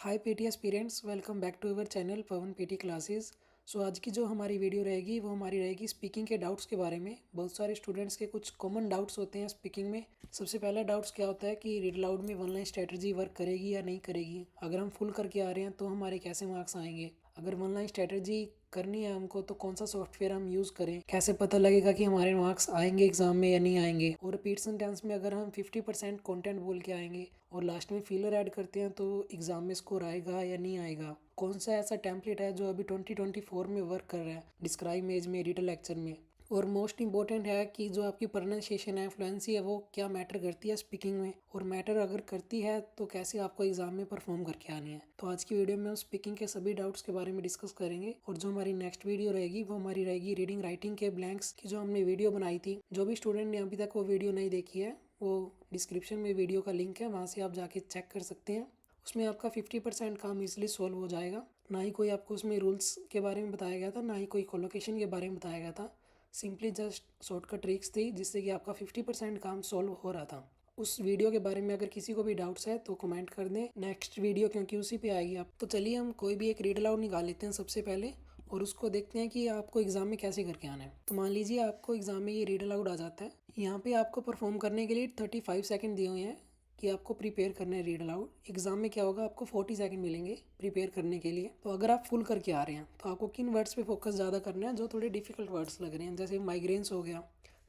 Hi PT aspirants, welcome back to our channel Pawan PT classes. So आज की जो हमारी वीडियो रहेगी वो हमारी रहेगी स्पीकिंग के डाउट्स के बारे में। बहुत सारे स्टूडेंट्स के कुछ कॉमन डाउट्स होते हैं स्पीकिंग में। सबसे पहला डाउट्स क्या होता है कि रीड लाउड में वन लाइन स्ट्रेटजी वर्क करेगी या नहीं करेगी। अगर हम फुल करके आ रहे हैं तो हमारे कैसे मार्क्स आएंगे। अगर वन लाइन स्ट्रेटजी करनी है हमको तो कौन सा सॉफ्टवेयर हम यूज़ करें, कैसे पता लगेगा कि हमारे मार्क्स आएंगे एग्जाम में या नहीं आएंगे। और रिपीट सेंटेंस में अगर हम 50% कंटेंट बोल के आएंगे और लास्ट में फिलर ऐड करते हैं तो एग्जाम में स्कोर आएगा या नहीं आएगा। कौन सा ऐसा टेम्पलेट है जो अभी 2024 में वर्क कर रहा है डिस्क्राइब इमेज में, एडिटर लेक्चर में। और मोस्ट इंपॉर्टेंट है कि जो आपकी प्रोनाउंसिएशन है, फ्लुएंसी है, वो क्या मैटर करती है स्पीकिंग में। और मैटर अगर करती है तो कैसे आपको एग्जाम में परफॉर्म करके आनी है। तो आज की वीडियो में हम स्पीकिंग के सभी डाउट्स के बारे में डिस्कस करेंगे। और जो हमारी नेक्स्ट वीडियो रहेगी वो हमारी रहेगी रीडिंग राइटिंग के ब्लैंक्स की, जो हमने वीडियो बनाई थी। जो भी स्टूडेंट ने अभी तक वो वीडियो नहीं देखी है वो डिस्क्रिप्शन में वीडियो का लिंक है, वहाँ से आप जाके चेक कर सकते हैं। उसमें आपका 50% काम इजीली सॉल्व हो जाएगा। ना ही कोई आपको उसमें रूल्स के बारे में बताया गया था, ना ही कोई कोलोकेशन के बारे में बताया गया था। सिंपली जस्ट शॉर्टकट ट्रिक्स थी जिससे कि आपका 50% काम सॉल्व हो रहा था। उस वीडियो के बारे में अगर किसी को भी डाउट्स है तो कमेंट कर दें नेक्स्ट वीडियो, क्योंकि उसी पे आएगी। आप तो चलिए हम कोई भी एक रीड अलाउड निकाल लेते हैं सबसे पहले और उसको देखते हैं कि आपको एग्जाम में कैसे करके आना है। तो मान लीजिए आपको एग्जाम में ये रीड अलाउड आ जाता है। यहाँ पे आपको परफॉर्म करने के लिए 35 सेकंड दिए हुए हैं कि आपको प्रिपेयर करना है रीड अलाउड। एग्जाम में क्या होगा, आपको 40 सेकंड मिलेंगे प्रिपेयर करने के लिए। तो अगर आप फुल करके आ रहे हैं तो आपको किन वर्ड्स पे फोकस ज़्यादा करना है जो थोड़े डिफिकल्ट वर्ड्स लग रहे हैं, जैसे माइग्रेन्स हो गया,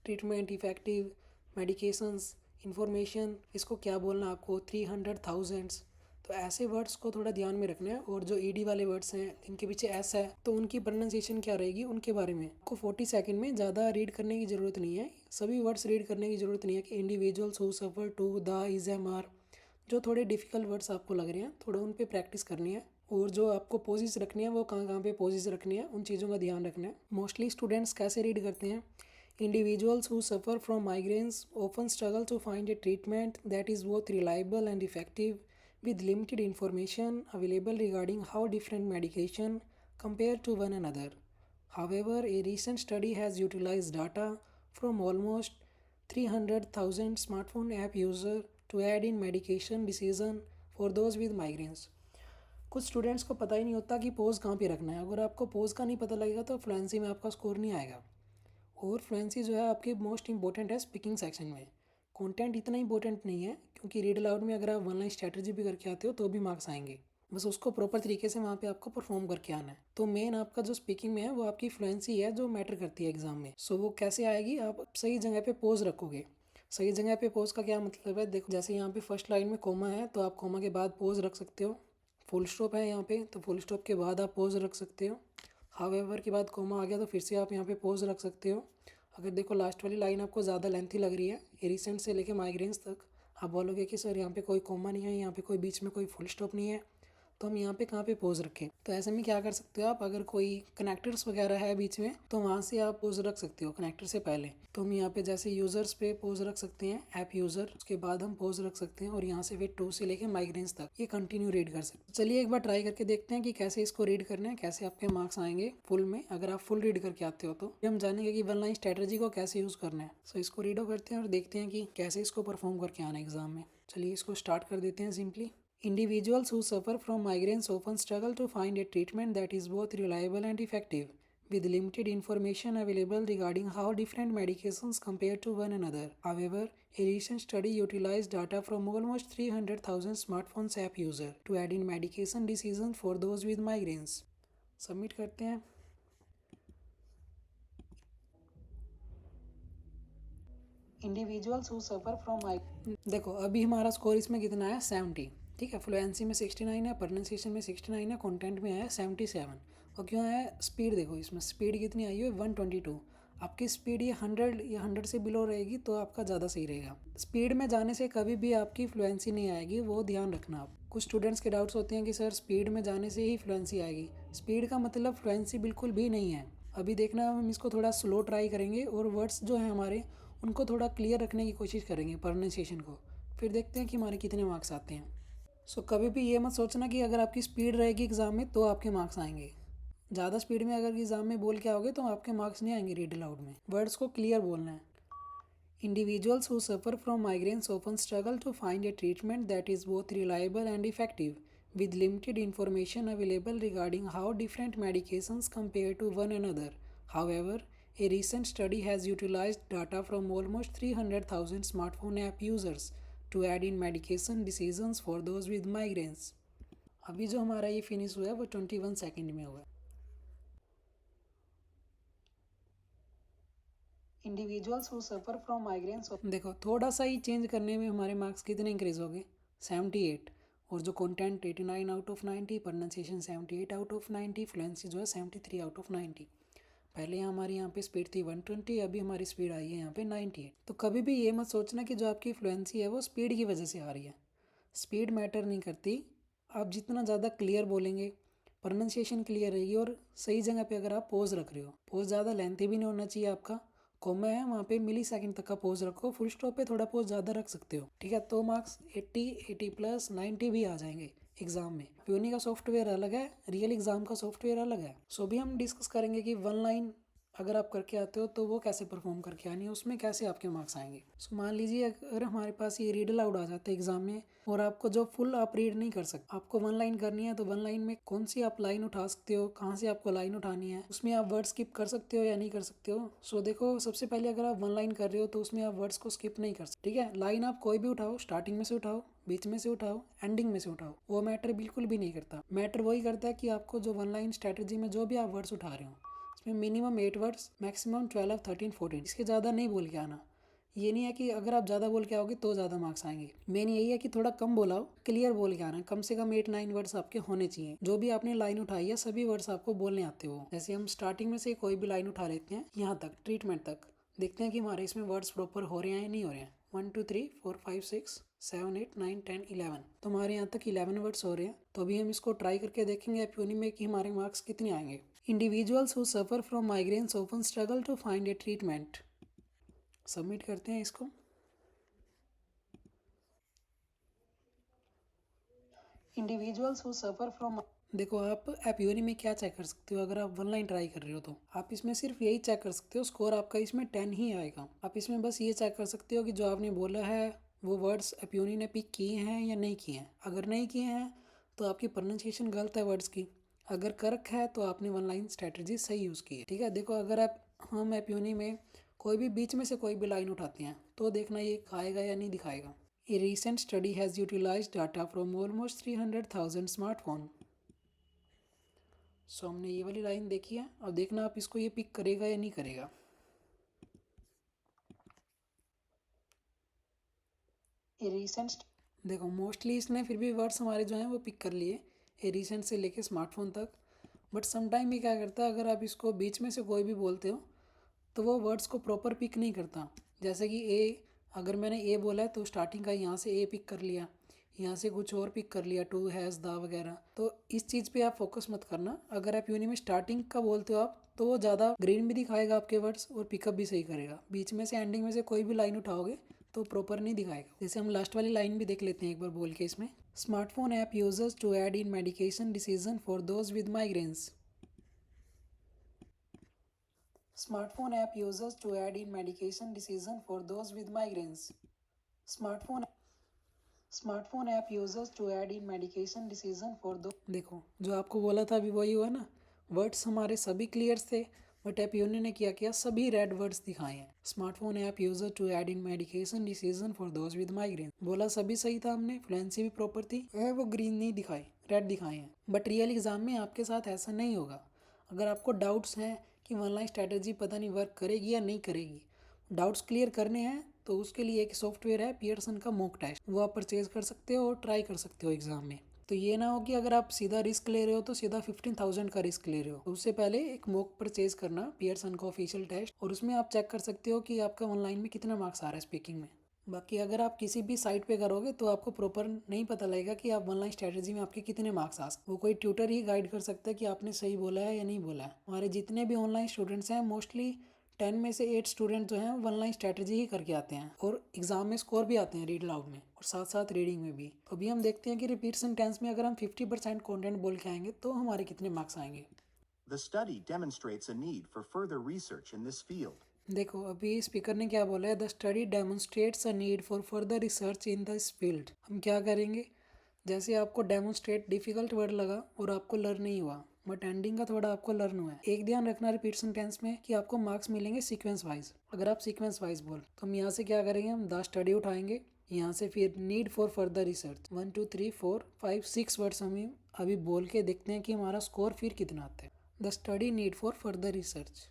ट्रीटमेंट, इफेक्टिव, मेडिकेशंस, इंफॉर्मेशन, इसको क्या बोलना है आपको, 300, थाउजेंड्स। तो ऐसे वर्ड्स को थोड़ा ध्यान में रखना है। और जो ईडी वाले वर्ड्स हैं जिनके पीछे एस है तो उनकी प्रोनाउंसिएशन क्या रहेगी उनके बारे में आपको 40 सेकंड में ज़्यादा रीड करने की ज़रूरत नहीं है। सभी वर्ड्स रीड करने की ज़रूरत नहीं है कि individuals who suffer to the is M R. जो थोड़े डिफिकल्ट वर्ड्स आपको लग रहे हैं थोड़ा उन पे प्रैक्टिस करनी है। और जो आपको पोजिस रखनी है वो कहाँ कहाँ पे पोजिस रखनी है उन चीज़ों का ध्यान रखना है। मोस्टली स्टूडेंट्स कैसे रीड करते हैं, individuals who suffer from migraines often struggle to find a treatment that is both reliable and effective, with limited information available regarding how different medication compare to one another. However, a recent study has utilized data from almost 300,000 smartphone app users to aid in medication decision for those with migraines. कुछ students को पता ही नहीं होता कि pose कहाँ पे रखना है। अगर आपको पोज का नहीं पता लगेगा तो फ्लुएंसी में आपका स्कोर नहीं आएगा। और फ्लुएंसी जो है आपकी मोस्ट इंपॉर्टेंट है स्पीकिंग सेक्शन में। कंटेंट इतना इंपॉर्टेंट नहीं है क्योंकि रीड अलाउड में अगर आप वन लाइन स्ट्रैटेजी भी करके आते हो तो भी मार्क्स आएंगे। बस उसको प्रॉपर तरीके से वहाँ पे आपको परफॉर्म करके आना है। तो मेन आपका जो स्पीकिंग में है वो आपकी फ्लुएंसी है जो मैटर करती है एग्जाम में। सो वो कैसे आएगी, आप सही जगह पे पोज रखोगे। सही जगह पे पोज का क्या मतलब है, देखो जैसे यहाँ पे फर्स्ट लाइन में कोमा है तो आप कोमा के बाद पोज रख सकते हो। फुल स्टॉप है यहाँ पे तो फुल स्टॉप के बाद आप पोज रख सकते हो। हावेवर के बाद कोमा आ गया तो फिर से आप यहाँ पे पोज रख सकते हो। अगर देखो लास्ट वाली लाइन आपको ज़्यादा लेंथी लग रही है, ये रिसेंट से लेके माइग्रेन्स तक, आप बोलोगे कि सर यहाँ पे कोई कोमा नहीं है, यहाँ पे कोई बीच में कोई फुल स्टॉप नहीं है, तो हम यहाँ पे कहाँ पे पोज रखें। तो ऐसे में क्या कर सकते हो आप, अगर कोई कनेक्टर्स वगैरह है बीच में तो वहाँ से आप पोज रख सकते हो कनेक्टर से पहले। तो हम यहाँ पे जैसे यूजर्स पे पोज रख सकते हैं, ऐप यूजर, उसके बाद हम पोज रख सकते हैं और यहाँ से फिर 2 से लेके माइग्रेन्स तक ये कंटिन्यू रीड कर सकते हैं। चलिए एक बार ट्राई करके देखते हैं कि कैसे इसको रीड करना है, कैसे आपके मार्क्स आएंगे फुल में अगर आप फुल रीड करके आते हो। तो हम जानेंगे कि वन लाइन स्ट्रेटजी को कैसे यूज करना है। सो इसको रीडो करते हैं और देखते हैं कि कैसे इसको परफॉर्म करके आना है एग्जाम में। चलिए इसको स्टार्ट कर देते हैं simply. Individuals who suffer from migraines often struggle to find a treatment that is both reliable and effective, with limited information available regarding how different medications compare to one another. However, a recent study utilized data from almost 300,000 smartphones app users to aid in medication decisions for those with migraines. Submit करते हैं। Individuals who suffer from देखो अभी हमारा score इसमें कितना है, 70। ठीक है, फ्लुएंसी में 69 है, प्रोनाउंसिएशन में 69 है, कंटेंट में है 77। और क्यों है, स्पीड देखो इसमें स्पीड कितनी आई है 122। आपकी स्पीड ये 100 या 100 से बिलो रहेगी तो आपका ज़्यादा सही रहेगा। स्पीड में जाने से कभी भी आपकी फ्लुएंसी नहीं आएगी, वो ध्यान रखना आप। कुछ स्टूडेंट्स के डाउट्स होते हैं कि सर स्पीड में जाने से ही फ्लुएंसी आएगी। स्पीड का मतलब फ्लुएंसी बिल्कुल भी नहीं है। अभी देखना हम इसको थोड़ा स्लो ट्राई करेंगे और वर्ड्स जो हैं हमारे उनको थोड़ा क्लियर रखने की कोशिश करेंगे प्रोनाउंसिएशन को, फिर देखते हैं कि हमारे कितने मार्क्स आते हैं। सो कभी भी ये मत सोचना कि अगर आपकी स्पीड रहेगी एग्ज़ाम में तो आपके मार्क्स आएंगे। ज़्यादा स्पीड में अगर एग्ज़ाम में बोल के आओगे तो आपके मार्क्स नहीं आएंगे रीड अलाउड में। वर्ड्स को क्लियर बोलना है। Individuals who suffer from migraines often struggle to find a treatment that is both reliable and effective, with limited information available regarding how different medications compare to one another. However, a recent study has utilized data from almost 300,000 smartphone app users to add in medication decisions for those with migraines. अभी जो हमारा ये finish हुआ है वो 21 second में हुआ है। Individuals who suffer from migraines, देखो थोड़ा सा ही चेंज करने में हमारे मार्क्स कितने इंक्रीज हो गए, 78। और जो content 89 out of 90, pronunciation 78 out of 90, fluency जो है 73 आउट ऑफ 90। पहले हमारी यहाँ पे स्पीड थी 120, अभी हमारी स्पीड आई है यहाँ पे 98। तो कभी भी ये मत सोचना कि जो आपकी फ्लुएंसी है वो स्पीड की वजह से आ रही है। स्पीड मैटर नहीं करती, आप जितना ज़्यादा क्लियर बोलेंगे, प्रोनाउंसिएशन क्लियर रहेगी, और सही जगह पे अगर आप पोज रख रहे हो, पोज ज़्यादा लेंथी भी नहीं होना चाहिए आपका, कॉमा है वहाँ पे मिली सेकंड तक का पोज रखो, फुल स्टॉप पे थोड़ा पोज ज़्यादा रख सकते हो, ठीक है। तो मार्क्स 80, 80 प्लस 90 भी आ जाएंगे एग्जाम में। प्यूनी का सॉफ्टवेयर अलग है, रियल एग्जाम का सॉफ्टवेयर अलग है। सो भी हम डिस्कस करेंगे कि वन लाइन अगर आप करके आते हो तो वो कैसे परफॉर्म करके आनी है, उसमें कैसे आपके मार्क्स आएंगे। सो मान लीजिए अगर हमारे पास ये रीड अलाउड आ जाता है एग्जाम में, और आपको जो फुल आप रीड नहीं कर सकते, आपको वन लाइन करनी है, तो वन लाइन में कौन सी आप लाइन उठा सकते हो, कहाँ से आपको लाइन उठानी है, उसमें आप वर्ड स्किप कर सकते हो या नहीं कर सकते हो। सो देखो, सबसे पहले अगर आप वन लाइन कर रहे हो तो उसमें आप वर्ड्स को स्किप नहीं कर सकते, ठीक है। लाइन आप कोई भी उठाओ, स्टार्टिंग में से उठाओ, बीच में से उठाओ, एंडिंग में से उठाओ, वो मैटर बिल्कुल भी नहीं करता। मैटर वही करता है कि आपको जो वन लाइन स्ट्रेटेजी में जो भी आप वर्ड्स उठा रहे हो, इसमें मिनिमम 8 वर्ड्स, मैक्सिमम 12, 13, 14, इसके ज़्यादा नहीं बोल के आना। ये नहीं है कि अगर आप ज़्यादा बोल के आओगे तो ज़्यादा मार्क्स आएंगे, मेन यही है कि थोड़ा कम बोलाओ, क्लियर बोल के आना। कम से कम 8-9 वर्ड्स आपके होने चाहिए। जो भी आपने लाइन उठाई है सभी वर्ड्स आपको बोलने आते हो। जैसे हम स्टार्टिंग में से कोई भी लाइन उठा लेते हैं यहाँ तक, ट्रीटमेंट तक, देखते हैं कि हमारे इसमें वर्ड्स प्रॉपर हो रहे हैं या नहीं हो रहे हैं। 1 2 3 4 5 6 7 8 9 10 11, तो हमारे यहाँ तक 11 वर्ड्स हो रहे हैं। तो अभी हम इसको ट्राई करके देखेंगे एप्यूनी में कि हमारे मार्क्स कितने आएंगे। Individuals who suffer from migraines often struggle to find a treatment. Submit करते हैं इसको। इंडिविजुअल्स हु सफ़र फ्रॉम, देखो आप एप्यूनी में क्या चेक कर सकते हो, अगर आप वन लाइन ट्राई कर रहे हो तो आप इसमें सिर्फ यही चेक कर सकते हो, स्कोर आपका इसमें 10 ही आएगा। आप इसमें बस ये चेक कर सकते हो कि जो आपने बोला है वो वर्ड्स एप्यूनी ने पिक किए हैं या नहीं किए हैं। अगर नहीं किए हैं तो आपकी प्रोनाउंसिएशन गलत है वर्ड्स की, अगर करेक्ट है तो आपने वन लाइन स्ट्रेटजी सही यूज़ की है, ठीक है। देखो अगर आप हम एप्यूनी में कोई भी बीच में से कोई भी लाइन उठाते हैं तो देखना ये खाएगा या नहीं दिखाएगा। A recent study has utilized data from almost 300,000 smartphone. So हमने ये वाली लाइन देखी है, अब देखना आप इसको ये पिक करेगा या नहीं करेगा। ए रिसेंट, देखो मोस्टली इसने फिर भी वर्ड्स हमारे जो हैं वो पिक कर लिए, ए रिसेंट से लेके स्मार्टफोन तक। बट समटाइम ये क्या करता है, अगर आप इसको बीच में से कोई भी बोलते हो तो वो वर्ड्स को प्रॉपर पिक नहीं करता। जैसे कि ए, अगर मैंने ए बोला है तो स्टार्टिंग का यहाँ से ए पिक कर लिया, यहाँ से कुछ और पिक कर लिया, टू, हैज़, द वगैरह। तो इस चीज़ पे आप फोकस मत करना। अगर आप यूनी में स्टार्टिंग का बोलते हो आप तो वो ज़्यादा ग्रीन भी दिखाएगा आपके वर्ड्स और पिकअप भी सही करेगा। बीच में से एंडिंग में से कोई भी लाइन उठाओगे तो प्रॉपर नहीं दिखाएगा। जैसे हम लास्ट वाली लाइन भी देख लेते हैं एक बार बोल के इसमें, smartphone app users to add in medication decision for those with migraines. Smartphone app users to add in medication decision for those with migraines. Smartphone Smartphone app users to add in medication decision for those, देखो जो आपको बोला था अभी वही हुआ ना, words हमारे सभी क्लियर थे, बट ऐप यूनियन ने क्या किया, सभी रेड वर्ड्स दिखाए हैं। Smartphone app user to add in medication decision for those with migraine, बोला सभी सही था हमने, फ्लुएंसी भी प्रॉपर थी, वो ग्रीन नहीं दिखाए, रेड दिखाए हैं। बट रियल एग्जाम में आपके साथ ऐसा नहीं होगा। अगर आपको डाउट्स हैं कि वन लाइन स्ट्रैटेजी पता नहीं वर्क करेगी या नहीं करेगी, डाउट्स क्लियर करने हैं तो उसके लिए एक सॉफ्टवेयर है पियर्सन का मॉक टेस्ट, वो आप परचेज कर सकते हो और ट्राई कर सकते हो एग्जाम में। तो ये ना हो कि अगर आप सीधा रिस्क ले रहे हो तो सीधा 15,000 का रिस्क ले रहे हो, तो उससे पहले एक मॉक परचेज करना पियर्सन का ऑफिशियल टेस्ट, और उसमें आप चेक कर सकते हो कि आपका ऑनलाइन में कितना मार्क्स आ रहा है स्पीकिंग में। बाकी अगर आप किसी भी साइट पे करोगे तो आपको प्रॉपर नहीं पता लगेगा कि आप ऑनलाइन स्ट्रेटजी में आपके कितने मार्क्स आ सकते, वो कोई ट्यूटर ही गाइड कर सकता है कि आपने सही बोला है या नहीं बोला है। हमारे जितने भी ऑनलाइन स्टूडेंट्स हैं मोस्टली 10 में से 8 स्टूडेंट जो हैं ऑनलाइन स्ट्रेटजी ही करके आते हैं, और एग्जाम में स्कोर भी आते हैं रीड लाउड में और साथ साथ रीडिंग में भी। तो अभी हम देखते हैं कि रिपीट सेंटेंस में अगर हम 50% कंटेंट बोल के आएंगे तो हमारे कितने मार्क्स आएंगे। The study demonstrates a need for further research in this field. देखो अभी स्पीकर ने क्या बोला है, the study demonstrates a need for further research in this field. हम क्या करेंगे, जैसे आपको डेमोन्स्ट्रेट डिफिकल्ट वर्ड लगा और आपको लर्न नहीं हुआ, बट एंडिंग का थोड़ा आपको लर्न हुआ है। एक ध्यान रखना रिपीट सेंटेंस में कि आपको मार्क्स मिलेंगे सीक्वेंस वाइज। अगर आप सीक्वेंस वाइज बोल तो हम यहाँ से क्या करेंगे, हम द स्टडी उठाएंगे, यहाँ से फिर need for further research 1 2 3 4 5 6 words हम अभी बोल के देखते हैं कि हमारा स्कोर फिर कितना आता है। The study need for further research,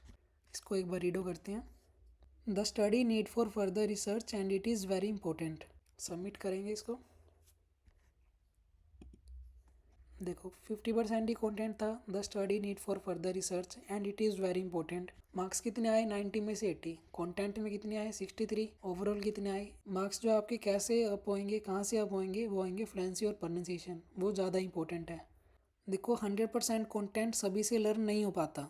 इसको एक बार रीडो करते हैं। The study need for further research and it is very important. Submit करेंगे इसको। देखो 50% ही कंटेंट था, the study need for further research and it is very important. Marks कितने आए 90 में से 80, कंटेंट में कितने आए 63, ओवरऑल कितने आए। मार्क्स जो आपके कैसे अप होंगे, कहाँ से अप होंगे, वो आएंगे फ्लुएंसी और प्रोनाउंसिएशन, वो ज़्यादा इंपॉर्टेंट है। देखो 100% कंटेंट सभी से लर्न नहीं हो पाता,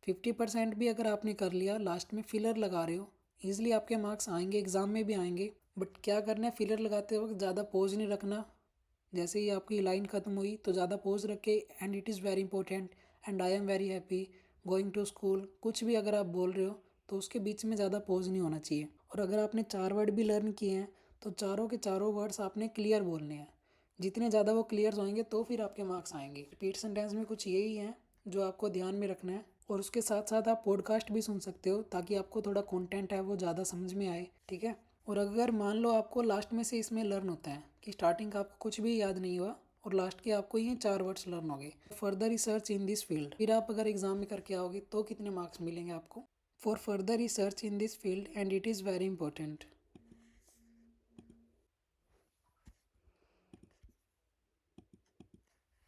50% भी अगर आपने कर लिया, लास्ट में फिलर लगा रहे हो, ईजिली आपके मार्क्स आएंगे, एग्ज़ाम में भी आएंगे। बट क्या करना है, फिलर लगाते वक्त ज़्यादा पोज नहीं रखना। जैसे ही आपकी लाइन ख़त्म हुई तो ज़्यादा पोज रख के and it is very important and I am very happy going to school, कुछ भी अगर आप बोल रहे हो तो उसके बीच में ज़्यादा पोज नहीं होना चाहिए। और अगर आपने 4 वर्ड भी लर्न किए हैं तो चारों के चारों वर्ड्स आपने क्लियर बोलने हैं। जितने ज़्यादा वो क्लियर होंगे तो फिर आपके मार्क्स आएंगे। रिपीट सेंटेंस में कुछ यही है जो आपको ध्यान में रखना है। और उसके साथ साथ आप पॉडकास्ट भी सुन सकते हो ताकि आपको थोड़ा कंटेंट है वो ज़्यादा समझ में आए, ठीक है। और अगर मान लो आपको लास्ट में से इसमें लर्न होता है कि स्टार्टिंग का आपको कुछ भी याद नहीं हुआ और लास्ट के आपको ये 4 वर्ड्स लर्न हो गए, further research in this field, फिर आप अगर एग्जाम में करके आओगे तो कितने मार्क्स मिलेंगे आपको। For further research in this field and it is very important.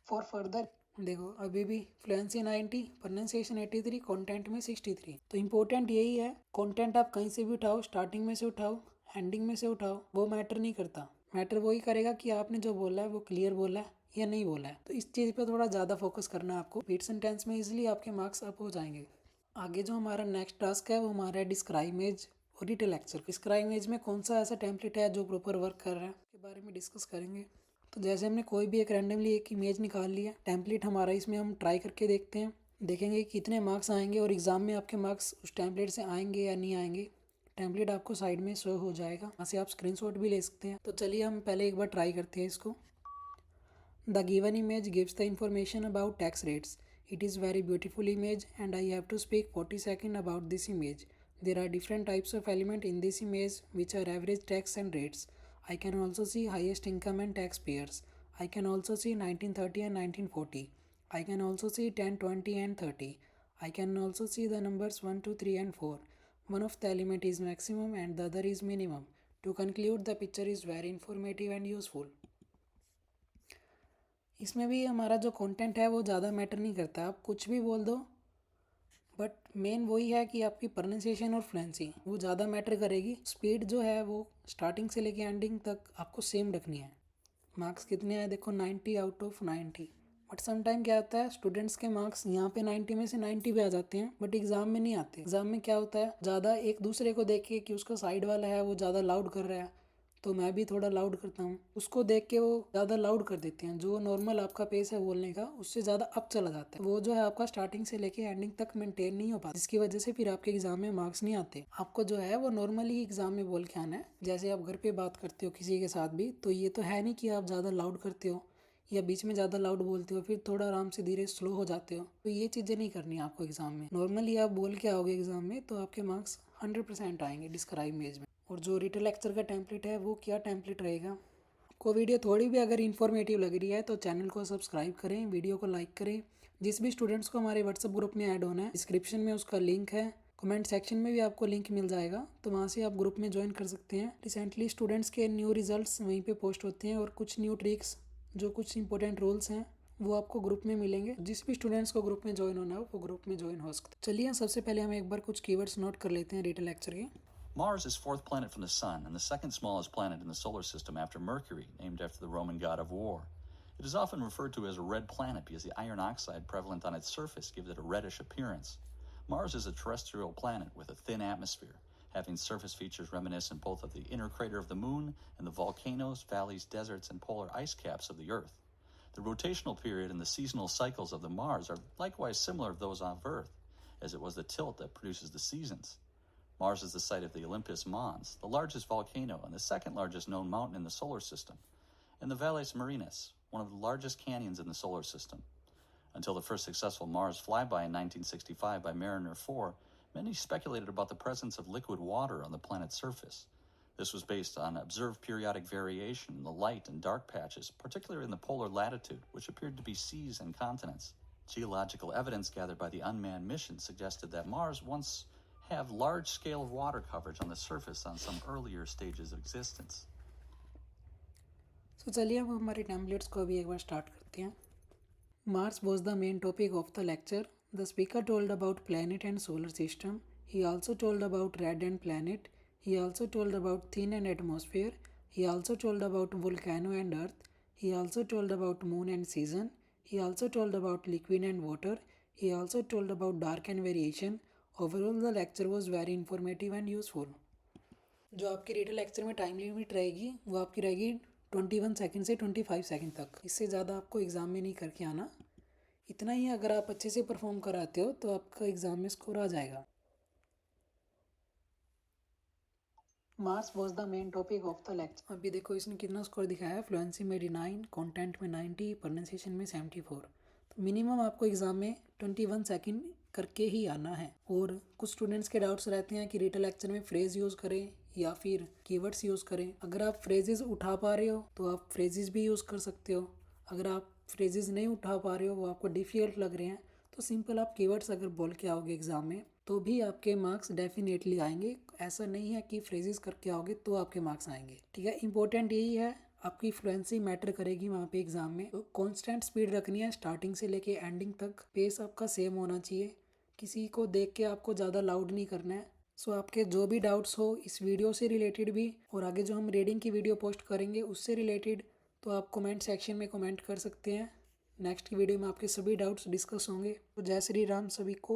For further देखो अभी भी फ्लुएंसी 90, प्रोनाउंसिएशन 83, कंटेंट में 63। तो इम्पोर्टेंट यही है, कंटेंट आप कहीं से भी उठाओ, स्टार्टिंग में से उठाओ, एंडिंग में से उठाओ, वो मैटर नहीं करता। मैटर वही करेगा कि आपने जो बोला है वो क्लियर बोला है या नहीं बोला है। तो इस चीज़ पे थोड़ा ज़्यादा फोकस करना है आपको। रिपीट सेंटेंस में इजीली आपके मार्क्स अप हो जाएंगे। आगे जो हमारा नेक्स्ट टास्क है वो हमारा है डिस्क्राइब इमेज और डिटेल लेक्चर। डिस्क्राइब इमेज में कौन सा ऐसा टेम्पलेट है जो प्रॉपर वर्क कर रहा है उसके बारे में डिस्कस करेंगे। तो जैसे हमने कोई भी एक रैंडमली एक इमेज निकाल लिया, टेम्पलेट हमारा, इसमें हम ट्राई करके देखते हैं, देखेंगे कि कितने मार्क्स आएंगे और एग्ज़ाम में आपके मार्क्स उस टेम्पलेट से आएंगे या नहीं आएंगे। टेम्पलेट आपको साइड में शो हो जाएगा, वहाँ से आप स्क्रीनशॉट भी ले सकते हैं। तो चलिए हम पहले एक बार ट्राई करते हैं इसको। The given image gives the information about tax rates. It is very beautiful image and I have to speak 40 seconds about this image. There are different types of element in this image which are average tax and rates. I can also see highest income and taxpayers. I can also see 1930 and 1940. I can also see 10, 20 and 30. I can also see the numbers 1, 2, 3 and 4. One of the element is maximum and the other is minimum. To conclude, the picture is very informative and useful. इसमें भी हमारा जो content है वो ज़्यादा matter नहीं करता, आप कुछ भी बोल दो, बट मेन वही है कि आपकी प्रोनाउंसिएशन और फ्लुएंसी वो ज़्यादा मैटर करेगी। स्पीड जो है वो स्टार्टिंग से लेके एंडिंग तक आपको सेम रखनी है। मार्क्स कितने आए देखो, 90 out of 90। But some time क्या होता है, स्टूडेंट्स के मार्क्स यहाँ पे 90 में से 90 भी आ जाते हैं बट एग्जाम में नहीं आते। एग्जाम में क्या होता है, ज़्यादा एक दूसरे को देख के कि उसका साइड वाला है वो ज़्यादा लाउड कर रहा है तो मैं भी थोड़ा लाउड करता हूँ, उसको देख के वो ज़्यादा लाउड कर देते हैं। जो नॉर्मल आपका पेस है बोलने का उससे ज़्यादा अप चला जाता है, वो जो है आपका स्टार्टिंग से लेके एंडिंग तक मेंटेन नहीं हो पाता, जिसकी वजह से फिर आपके एग्जाम में मार्क्स नहीं आते। आपको जो है वो नॉर्मली एग्जाम में बोल के आना है, जैसे आप घर पे बात करते हो किसी के साथ भी, तो ये तो है नहीं कि आप ज़्यादा लाउड करते हो या बीच में ज़्यादा लाउड बोलते हो फिर थोड़ा आराम से धीरे स्लो हो जाते हो। तो ये चीज़ें नहीं करनी आपको एग्जाम में। नॉर्मली आप बोल के आओगे एग्जाम में तो आपके मार्क्स 100% आएंगे डिस्क्राइब इमेज में। और जो रिटल लेक्चर का टेम्पलेट है वो क्या टेम्पलेट रहेगा। आपको वीडियो थोड़ी भी अगर इन्फॉर्मेटिव लग रही है तो चैनल को सब्सक्राइब करें, वीडियो को लाइक करें। जिस भी स्टूडेंट्स को हमारे व्हाट्सएप ग्रुप में ऐड होना है, डिस्क्रिप्शन में उसका लिंक है, कमेंट सेक्शन में भी आपको लिंक मिल जाएगा, तो वहाँ से आप ग्रुप में ज्वाइन कर सकते हैं। रिसेंटली स्टूडेंट्स के न्यू रिजल्ट्स वहीं पे पोस्ट होते हैं और कुछ न्यू ट्रिक्स, जो कुछ इंपॉर्टेंट रूल्स हैं वो आपको ग्रुप में मिलेंगे। जिस भी स्टूडेंट्स को ग्रुप में ज्वाइन होना हो वो ग्रुप में ज्वाइन हो सकते हैं। चलिए सबसे पहले हम एक बार कुछ कीवर्ड्स नोट कर लेते हैं रिटल लेक्चर के। Mars is fourth planet from the Sun and the second smallest planet in the solar system after Mercury, named after the Roman god of war. It is often referred to as a red planet because the iron oxide prevalent on its surface gives it a reddish appearance. Mars is a terrestrial planet with a thin atmosphere, having surface features reminiscent both of the inner crater of the Moon and the volcanoes, valleys, deserts, and polar ice caps of the Earth. The rotational period and the seasonal cycles of the Mars are likewise similar to those of Earth, as it was the tilt that produces the seasons. Mars is the site of the Olympus Mons, the largest volcano and the second largest known mountain in the solar system. and the Valles Marineris, one of the largest canyons in the solar system. Until the first successful Mars flyby in 1965 by Mariner 4, many speculated about the presence of liquid water on the planet's surface. This was based on observed periodic variation in the light and dark patches, particularly in the polar latitude, which appeared to be seas and continents. Geological evidence gathered by the unmanned mission suggested that Mars once have large-scale water coverage on the surface on some earlier stages of existence. So चलिए हम हमारे templates को अभी एक बार start करते हैं. Mars was the main topic of the lecture. The speaker told about planet and solar system. He also told about red and planet. He also told about thin and atmosphere. He also told about volcano and earth. He also told about moon and season. He also told about liquid and water. He also told about dark and variation. Overall, the lecture was very informative and useful. जो आपके written lecture में time limit रहेगी वो आपकी रहेगी 21 second से 25 second तक. इससे ज़्यादा आपको एग्ज़ाम में नहीं करके आना. इतना ही अगर आप अच्छे से परफॉर्म कराते हो तो आपका एग्ज़ाम में स्कोर आ जाएगा. Mars was the main topic of the lecture. अभी देखो इसने कितना स्कोर दिखाया है. फ्लुएंसी में 89, कंटेंट में 90, प्रोनाउंसिएशन में 74. तो मिनिमम आपको एग्ज़ाम में 21 सेकंड करके ही आना है. और कुछ स्टूडेंट्स के डाउट्स रहते हैं कि रिटन लेक्चर में फ्रेज़ यूज़ करें या फिर कीवर्ड्स यूज़ करें. अगर आप फ्रेजेस उठा पा रहे हो तो आप फ्रेजेस भी यूज़ कर सकते हो. अगर आप फ्रेजेस नहीं उठा पा रहे हो, वो आपको डिफ़िकल्ट लग रहे हैं, तो सिंपल आप कीवर्ड्स अगर बोल के आओगे एग्ज़ाम में तो भी आपके मार्क्स डेफिनेटली आएंगे. ऐसा नहीं है कि फ्रेजेस करके आओगे तो आपके मार्क्स आएंगे. ठीक है, इंपॉर्टेंट यही है आपकी फ्लुएंसी मैटर करेगी वहाँ पे एग्ज़ाम में. तो कॉन्स्टेंट स्पीड रखनी है स्टार्टिंग से लेके एंडिंग तक. पेस आपका सेम होना चाहिए. किसी को देख के आपको ज़्यादा लाउड नहीं करना है. सो आपके जो भी डाउट्स हो इस वीडियो से रिलेटेड भी और आगे जो हम रीडिंग की वीडियो पोस्ट करेंगे उससे रिलेटेड, तो आप कमेंट सेक्शन में कमेंट कर सकते हैं. नेक्स्ट की वीडियो में आपके सभी डाउट्स डिस्कस होंगे. तो जय श्री राम सभी को.